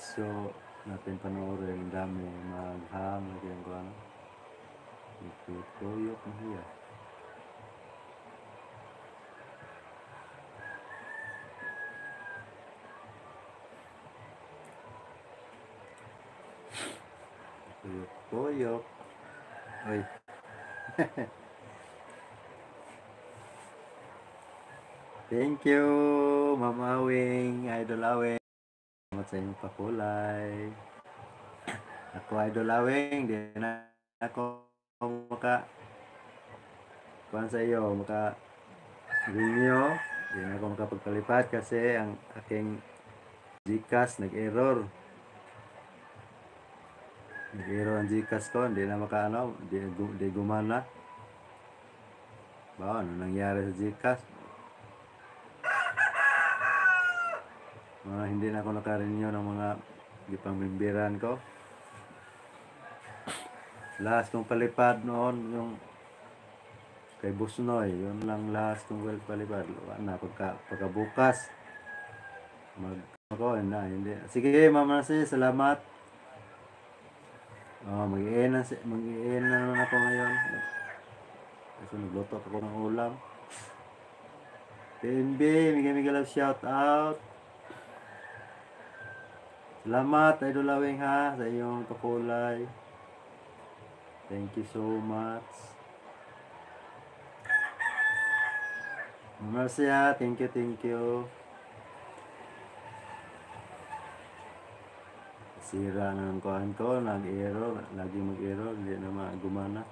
So, natin panoorin. Dami maghang. Nagyan ko ano. Tuyok na siya. Tuyok. Oy. Thank you, Mama Awing, Idol Awing. Salamat sa inyong pakulay. Ako, Idol Awing, di na ako kuhan sa iyo, renew. Di na ako makapagpalipat kasi ang aking Gcash nag-error. Nag-error ang Gcash ko, hindi na di gumana. Ba, ano nangyari sa Gcash? Hindi na ako naka-renew ng mga ipang-bimbiran ko. Last kong palipad noon yung kay Busnoy, yun lang last kong palipad. Na pagkabukas ako na hindi. Sige, Mama Nancy, salamat. Mag-i-end na naman ako ngayon. Kasi nagluto ako ng ulam. PNB, mega love shout out. Salamat, Idol Awing ha, sa iyong pakulay. Thank you so much. Mercy ha, thank you. Sira na ng kuhan ko, nag-error, lagi mag-error, hindi na gumana.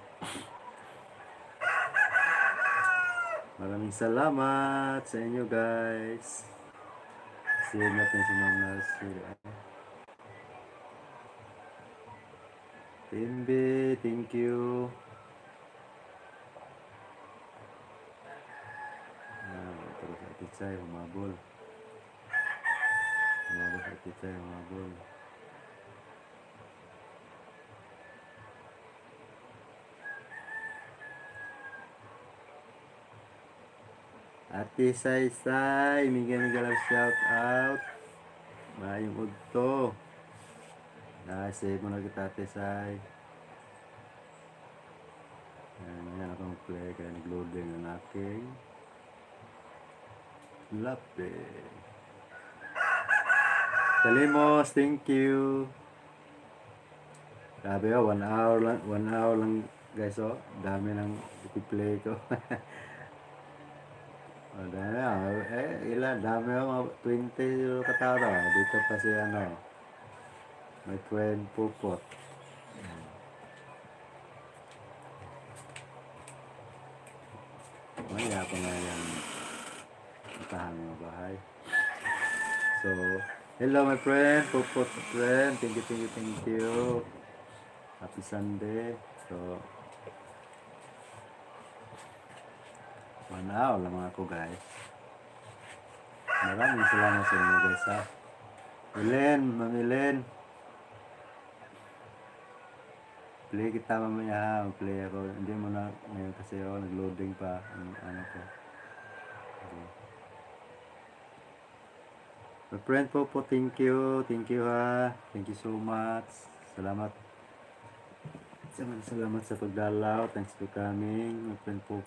Maraming salamat sa inyo guys. Share natin si Ma'am Nancy. Timbe, thank you. Terus sa Titsay, humabol. Ate Say, mega love shout out. Mayong udto. Save mo na kita, Ate Say. Ayan ako mag-play kaya nag-loading ang aking lape. Salimos, thank you. Grabe 1 hour lang guys dami ng i-play ko. Dami mga 20 katao dito pa si may friend Pupot. Maya ako nga yan puntahan mga bahay. So, hello my friend, Pupot friend, thank you. Happy Sunday. So, 1 hour lang ako guys. Maraming salamat sa inyo guys ha. Ma'am Elen. Play kita mamaya ha. Play ako. Hindi mo na ngayon kasi nag-loading pa ang ko. Okay. My friend po, thank you ha. Thank you so much. Salamat sa pagdalaw. Thanks for coming. My friend po.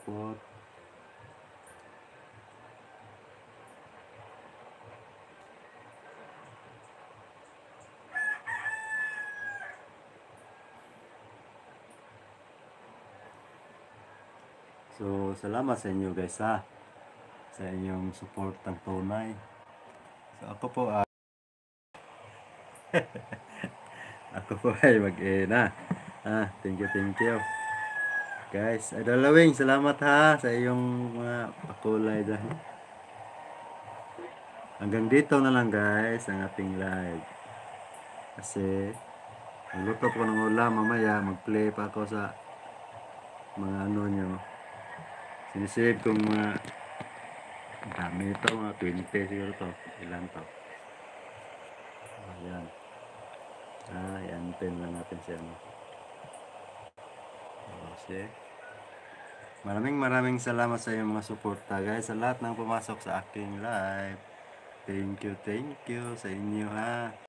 So, salamat sa inyo guys ha. Sa inyong support ng tunay. So, ako po ay mag-ena. Thank you. Guys, Idol Awing, salamat ha sa iyong mga pakulay dahil. Hanggang dito na lang guys ang ating live. Kasi magluto ko ng ulam mamaya, mag-play pa ako sa mga nyo. Sinisave kong mga dami ito, mga 20 siguro to. Ilan to? Ayan. I-anten lang natin siya. Okay. Maraming salamat sa iyong mga suporta guys, sa lahat ng pumasok sa aking live. Thank you sa inyo ha.